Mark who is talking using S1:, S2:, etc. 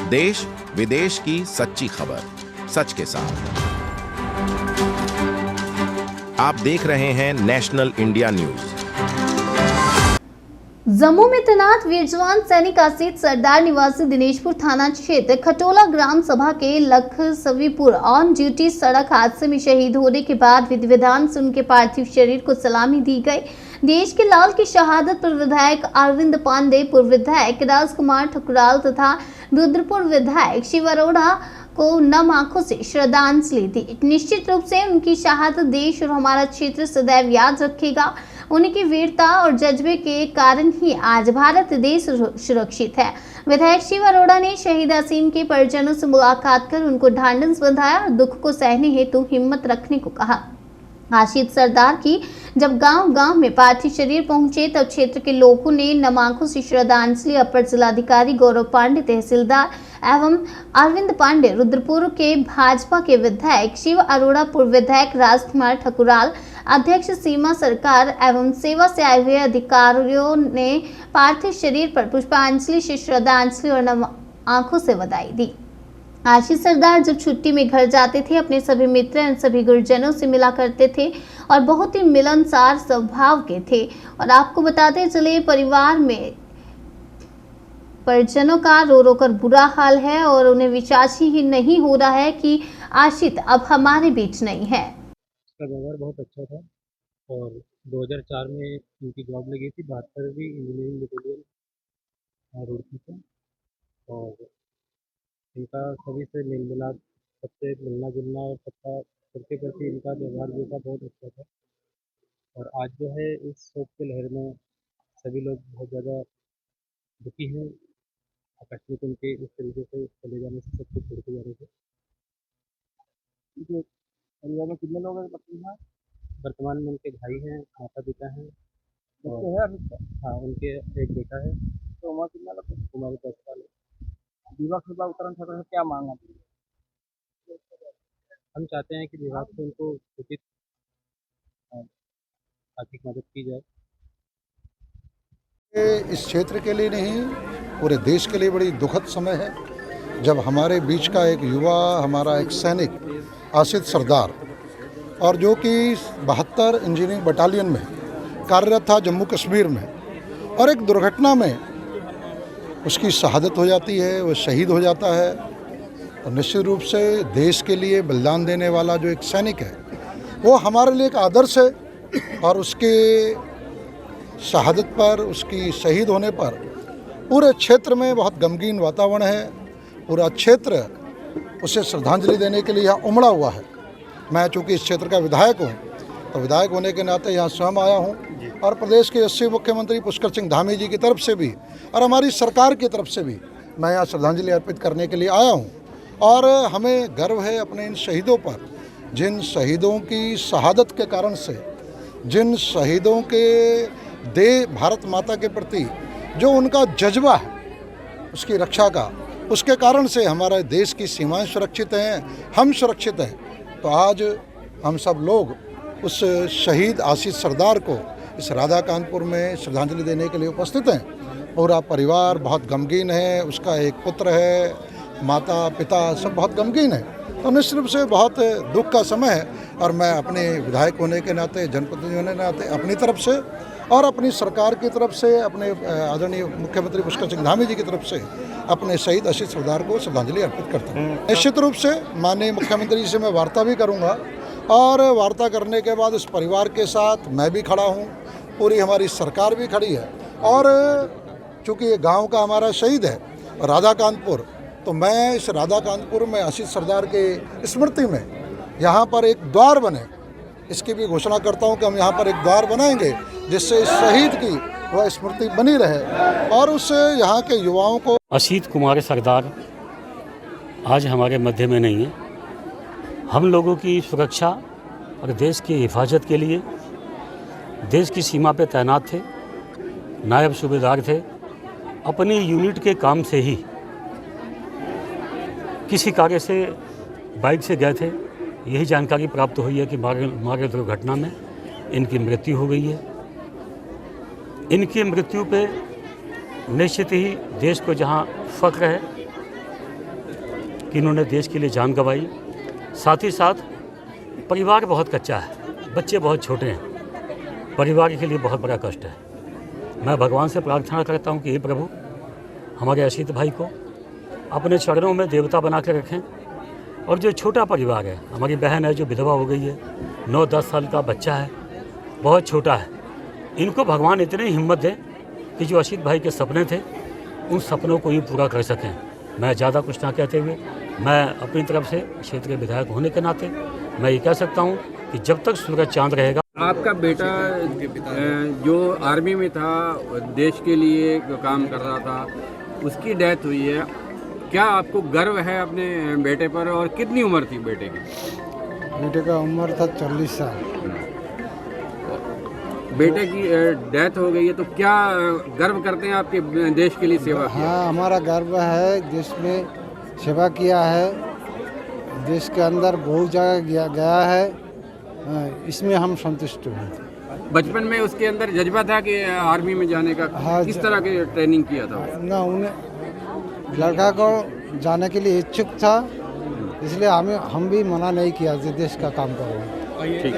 S1: देश विदेश की सच्ची खबर सच के साथ। आप देख रहे हैं नेशनल इंडिया न्यूज।
S2: जम्मू में तैनात वीर जवान सैनिक आसित सरदार निवासी दिनेशपुर थाना क्षेत्र खटोला ग्राम सभा के लखसवीपुर ऑन ड्यूटी सड़क हादसे में शहीद होने के बाद विधि विधान से उनके पार्थिव शरीर को सलामी दी गई। देश के लाल की शहादत पर विधायक अरविंद पांडे, पूर्व विधायक राजकुमार ठकुराल तथा रुद्रपुर विधायक शिव अरोड़ा को नम आंखों से श्रद्धांजलि दी। निश्चित रूप से उनकी शहादत देश और हमारा क्षेत्र सदैव याद रखेगा। उनकी वीरता और जज्बे के कारण ही आज भारत देश सुरक्षित है। विधायक शिव अरोड़ा ने शहीद आसीन के परिजनों से मुलाकात कर उनको ढांढस बंधाया और दुख को सहने हेतु हिम्मत रखने को कहा। आसित सरदार की जब गांव-गांव में पार्थिव शरीर पहुंचे तब क्षेत्र के लोगों ने नम आंखों से श्रद्धांजलि अपर जिलाधिकारी गौरव पांडे, तहसीलदार एवं अरविंद पांडे, रुद्रपुर के भाजपा के विधायक शिव अरोड़ा, पूर्व विधायक राजकुमार ठकुराल, अध्यक्ष सीमा सरकार एवं सेवा से आए हुए अधिकारियों ने पार्थिव शरीर पर पुष्पांजलि से श्रद्धांजलि और नम आंखों से बधाई दी। आसित सरदार जब छुट्टी में घर जाते थे अपने सभी मित्र एवं सभी गुरुजनों से मिला करते थे और बहुत ही मिलनसार स्वभाव के थे। और आपको बताते चले परिवार में परिजनों का रो रो कर बुरा हाल है और उन्हें विश्वास ही नहीं हो रहा है कि आसित अब हमारे बीच नहीं है।
S3: उसका व्यवहार बहुत अच्छा था और 2004 में उनकी जॉब लगी थी 72वीं इंजीनियरिंग बटालियन रुड़की से। और इनका सभी से मेल मिलाप, सबसे मिलना जुलना और सबके प्रति इनका व्यवहार जो था बहुत अच्छा था। और आज जो है इस शोक की लहर में सभी लोग बहुत ज़्यादा दुखी हैं। आकस्मिक उनके इस तरीके से चले जाने से सब कुछ छोड़ के जाने से। परिवार में कितने लोग हैं पत्नी हैं? वर्तमान में उनके भाई हैं, माता पिता हैं और हाँ उनके एक बेटा है। तो उम्र कितना लगता है? उम्र 10 साल है। विवाह के बाद उत्तराखंड सरकार से क्या मांगना चाहिए? हम चाहते हैं कि विभाग से उनको उचित आर्थिक मदद की जाए।
S4: इस क्षेत्र के लिए नहीं, पूरे देश के लिए बड़ी दुखद समय है जब हमारे बीच का एक युवा, हमारा एक सैनिक आसित सरदार, और जो कि 72 इंजीनियरिंग बटालियन में कार्यरत था जम्मू कश्मीर में, और एक दुर्घटना में उसकी शहादत हो जाती है, वो शहीद हो जाता है। तो निश्चित रूप से देश के लिए बलिदान देने वाला जो एक सैनिक है वो हमारे लिए एक आदर्श है। और उसके शहादत पर, उसकी शहीद होने पर पूरे क्षेत्र में बहुत गमगीन वातावरण है। पूरा क्षेत्र उसे श्रद्धांजलि देने के लिए यहाँ उमड़ा हुआ है। मैं चूँकि इस क्षेत्र का विधायक हूँ तो विधायक होने के नाते यहाँ स्वयं आया हूँ और प्रदेश के यशस्वी मुख्यमंत्री पुष्कर सिंह धामी जी की तरफ से भी और हमारी सरकार की तरफ से भी मैं यहाँ श्रद्धांजलि अर्पित करने के लिए आया हूँ। और हमें गर्व है अपने इन शहीदों पर, जिन शहीदों की शहादत के कारण से, जिन शहीदों के भारत माता के प्रति जो उनका जज्बा है उसकी रक्षा का, उसके कारण से हमारे देश की सीमाएं सुरक्षित हैं, हम सुरक्षित हैं। तो आज हम सब लोग उस शहीद आसित सरदार को इस राधा कानपुर में श्रद्धांजलि देने के लिए उपस्थित हैं। पूरा परिवार बहुत गमगीन है, उसका एक पुत्र है, माता पिता सब बहुत गमगीन है। तो निश्चित रूप से बहुत दुख का समय है। और मैं अपने विधायक होने के नाते, जनप्रतिनिधि होने के नाते अपनी तरफ से और अपनी सरकार की तरफ से, अपने आदरणीय मुख्यमंत्री पुष्कर सिंह धामी जी की तरफ से अपने शहीद आसित सरदार को श्रद्धांजलि अर्पित करता हूँ। निश्चित रूप से माननीय मुख्यमंत्री जी से मैं वार्ता भी करूँगा और वार्ता करने के बाद इस परिवार के साथ मैं भी खड़ा हूँ, पूरी हमारी सरकार भी खड़ी है। और चूँकि ये गाँव का हमारा शहीद है राधा कानपुर, तो मैं इस राधा कानपुर में आसित सरदार के स्मृति में यहाँ पर एक द्वार बने, इसकी भी घोषणा करता हूँ कि हम यहाँ पर एक द्वार बनाएंगे जिससे इस शहीद की वह स्मृति बनी रहे और उससे यहाँ के युवाओं को।
S5: आसित कुमार सरदार आज हमारे मध्य में नहीं है। हम लोगों की सुरक्षा और देश की हिफाजत के लिए देश की सीमा पे तैनात थे, नायब सूबेदार थे। अपनी यूनिट के काम से ही किसी कार्य से बाइक से गए थे। यही जानकारी प्राप्त हुई है कि मार्ग दुर्घटना में इनकी मृत्यु हो गई है। इनकी मृत्यु पे निश्चित ही देश को जहां फख्र है, कि इन्होंने देश के लिए जान गंवाई। साथ ही साथ परिवार बहुत कच्चा है, बच्चे बहुत छोटे हैं, परिवार के लिए बहुत बड़ा कष्ट है। मैं भगवान से प्रार्थना करता हूँ कि हे प्रभु, हमारे असित भाई को अपने चरणों में देवता बना के रखें। और जो छोटा परिवार है, हमारी बहन है जो विधवा हो गई है, 9-10 साल का बच्चा है, बहुत छोटा है, इनको भगवान इतनी हिम्मत दे कि जो असित भाई के सपने थे उन सपनों को ही पूरा कर सकें। मैं ज़्यादा कुछ ना कहते हुए, मैं अपनी तरफ से क्षेत्रीय विधायक होने के नाते मैं ये कह सकता हूँ कि जब तक सूरज चांद रहेगा।
S6: आपका बेटा जो आर्मी में था, देश के लिए काम कर रहा था, उसकी डेथ हुई है, क्या आपको गर्व है अपने बेटे पर? और कितनी उम्र थी बेटे की?
S7: बेटे का उम्र था 40 साल।
S6: बेटे की डेथ हो गई है तो क्या गर्व करते हैं आपके देश के लिए सेवा की?
S7: हाँ, हमारा गर्व है, देश में सेवा किया है, देश के अंदर बहुत जगह गया है, इसमें हम संतुष्ट हैं।
S6: बचपन में उसके अंदर जज्बा था कि आर्मी में जाने का?
S7: हाँ,
S6: किस तरह की ट्रेनिंग किया था?
S7: ना, उन्हें लड़का को जाने के लिए इच्छुक था, इसलिए हम भी मना नहीं किया कि देश का काम करो।